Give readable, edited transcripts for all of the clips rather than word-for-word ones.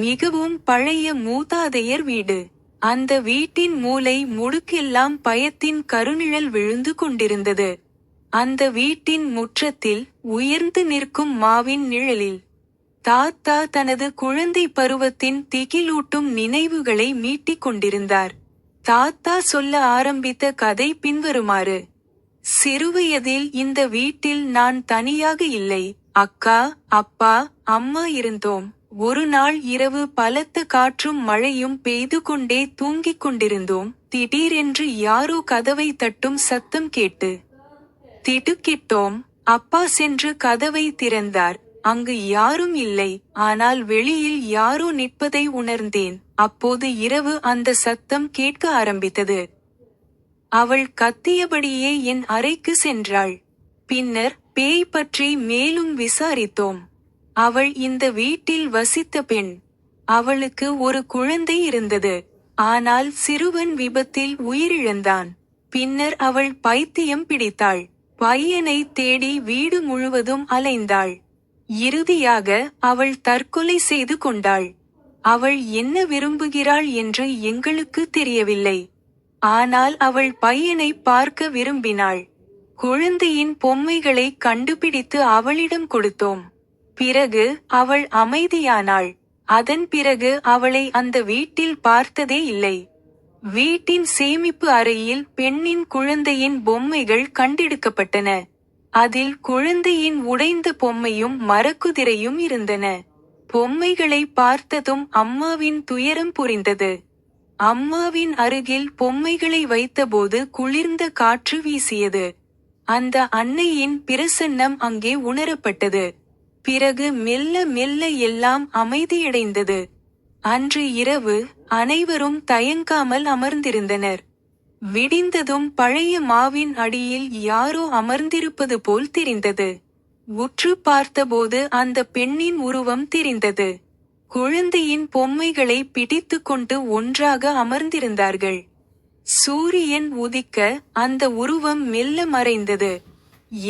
மிகவும் பழைய மூதாதையர் வீடு. அந்த வீட்டின் மூலை முடுக்கெல்லாம் பயத்தின் கருநிழல் விழுந்து கொண்டிருந்தது. அந்த வீட்டின் முற்றத்தில் உயர்ந்து நிற்கும் மாவின் நிழலில் தாத்தா தனது குழந்தை பருவத்தின் திகிலூட்டும் நினைவுகளை மீட்டிக் கொண்டிருந்தார். தாத்தா சொல்ல ஆரம்பித்த கதை பின்வருமாறு. சிறுவயதில் இந்த வீட்டில் நான் தனியாக இல்லை. அக்கா, அப்பா, அம்மா இருந்தோம். ஒரு நாள் இரவு பலத்த காற்றும் மழையும் பெய்து கொண்டே தூங்கிக் கொண்டிருந்தோம். திடீரென்று யாரோ கதவை தட்டும் சத்தம் கேட்டு திடுக்கிட்டோம். அப்பா சென்று கதவை திறந்தார். அங்கு யாரும் இல்லை. ஆனால் வெளியில் யாரோ நிற்பதை உணர்ந்தேன். அப்போது இரவு அந்த சத்தம் கேட்க ஆரம்பித்தது. அவள் கத்தியபடியே என் அறைக்கு சென்றாள். பின்னர் பேய் பற்றி மேலும் விசாரித்தோம். அவள் இந்த வீட்டில் வசித்த பெண். அவளுக்கு ஒரு குழந்தை இருந்தது. ஆனால் சிறுவன் விபத்தில் உயிரிழந்தான். பின்னர் அவள் பைத்தியம் பிடித்தாள். பையனை தேடி வீடு முழுவதும் அலைந்தாள். இறுதியாக அவள் தற்கொலை செய்து கொண்டாள். அவள் என்ன விரும்புகிறாள் என்று எங்களுக்கு தெரியவில்லை. ஆனால் அவள் பையனை பார்க்க விரும்பினாள். குழந்தையின் பொம்மைகளை கண்டுபிடித்து அவளிடம் கொடுத்தோம். பிறகு அவள் அமைதியானாள். அதன் பிறகு அவளை அந்த வீட்டில் பார்த்ததே இல்லை. வீட்டின் சேமிப்பு அறையில் பெண்ணின் குழந்தையின் பொம்மைகள் கண்டெடுக்கப்பட்டன. அதில் குழந்தையின் உடைந்த பொம்மையும் மரக்குதிரையும் இருந்தன. பொம்மைகளை பார்த்ததும் அம்மாவின் துயரம் புரிந்தது. அம்மாவின் அருகில் பொம்மைகளை வைத்தபோது குளிர்ந்த காற்று வீசியது. அந்த அன்னையின் பிரசன்னம் அங்கே உணரப்பட்டது. பிறகு மெல்ல மெல்ல எல்லாம் அமைதியடைந்தது. அன்று இரவு அனைவரும் தயங்காமல் அமர்ந்திருந்தனர். விடிந்ததும் பழைய மாவின் அடியில் யாரோ அமர்ந்திருப்பது போல் தெரிந்தது. உற்று பார்த்தபோது அந்த பெண்ணின் உருவம் தெரிந்தது. குழந்தையின் பொம்மைகளை பிடித்து கொண்டு ஒன்றாக அமர்ந்திருந்தார்கள். சூரியன் உதிக்க அந்த உருவம் மெல்ல மறைந்தது.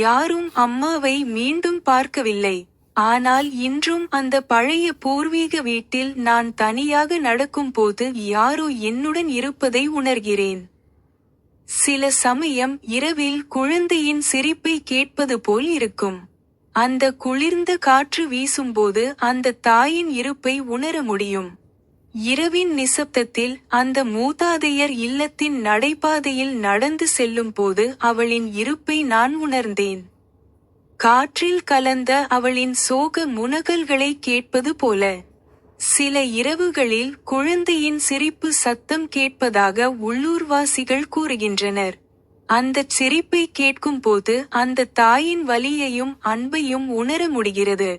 யாரும் அம்மாவை மீண்டும் பார்க்கவில்லை. ஆனால் இன்றும் அந்த பழைய பூர்வீக வீட்டில் நான் தனியாக நடக்கும் போது யாரோ என்னுடன் இருப்பதை உணர்கிறேன். சில சமயம் இரவில் குழந்தையின் சிரிப்பை கேட்பது போல் இருக்கும். அந்த குளிர்ந்த காற்று வீசும்போது அந்த தாயின் இருப்பை உணர முடியும். இரவின் நிசப்தத்தில் அந்த மூதாதையர் இல்லத்தின் நடைபாதையில் நடந்து செல்லும் போது அவளின் இருப்பை நான் உணர்ந்தேன். காற்றில் கலந்த அவளின் சோக முனகல்களை கேட்பது போல. சில இரவுகளில் குழந்தையின் சிரிப்பு சத்தம் கேட்பதாக உள்ளூர்வாசிகள் கூறுகின்றனர். அந்தச் சிரிப்பை கேட்கும்போது அந்த தாயின் வலியையும் அன்பையும் உணர முடிகிறது.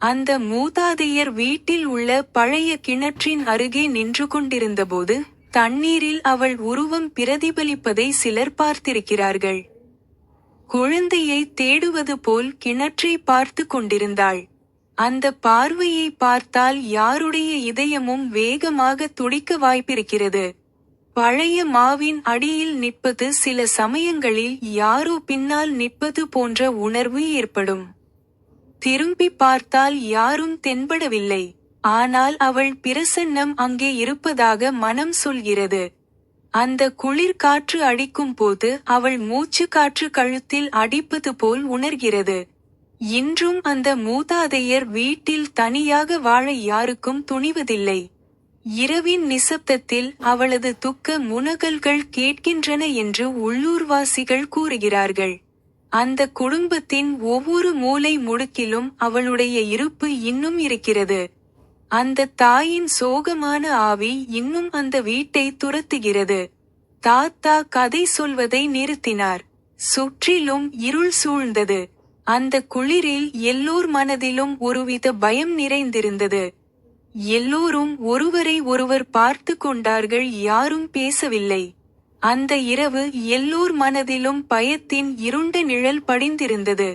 அந்த மூதாதையர் வீட்டில் உள்ள பழைய கிணற்றின் அருகே நின்று கொண்டிருந்தபோது தண்ணீரில் அவள் உருவம் பிரதிபலிப்பதை சிலர் பார்த்திருக்கிறார்கள். குழந்தையை தேடுவது போல் கிணற்றை பார்த்து கொண்டிருந்தாள். அந்த பார்வையை பார்த்தால் யாருடைய இதயமும் வேகமாக துடிக்க வாய்ப்பிருக்கிறது. பழைய மாவின் அடியில் நிற்பது சில சமயங்களில் யாரோ பின்னால் நிற்பது போன்ற உணர்வு ஏற்படும். திரும்பி பார்த்தால் யாரும் தென்படவில்லை. ஆனால் அவள் பிரசன்னம் அங்கே இருப்பதாக மனம் சொல்கிறது. அந்த குளிர் காற்று அடிக்கும் போது அவள் மூச்சு காற்று கழுத்தில் அடிப்பது போல் உணர்கிறது. இன்றும் அந்த மூதாதையர் வீட்டில் தனியாக வாழ யாருக்கும் துணிவதில்லை. இரவின் நிசப்தத்தில் அவளது துக்க முனகல்கள் கேட்கின்றன என்று உள்ளூர்வாசிகள் கூறுகிறார்கள். அந்த குடும்பத்தின் ஒவ்வொரு மூலை முடுக்கிலும் அவளுடைய இருப்பு இன்னும் இருக்கிறது. அந்த தாயின் சோகமான ஆவி இன்னும் அந்த வீட்டை துரத்துகிறது. தாத்தா கதை சொல்வதை நிறுத்தினார். சுற்றிலும் இருள் சூழ்ந்தது. அந்த குளிரில் எல்லோர் மனதிலும் ஒருவித பயம் நிறைந்திருந்தது. எல்லோரும் ஒருவரை ஒருவர் பார்த்து கொண்டார்கள். யாரும் பேசவில்லை. அந்த இரவு எல்லோர் மனதிலும் பயத்தின் இருண்ட நிழல் படிந்திருந்தது.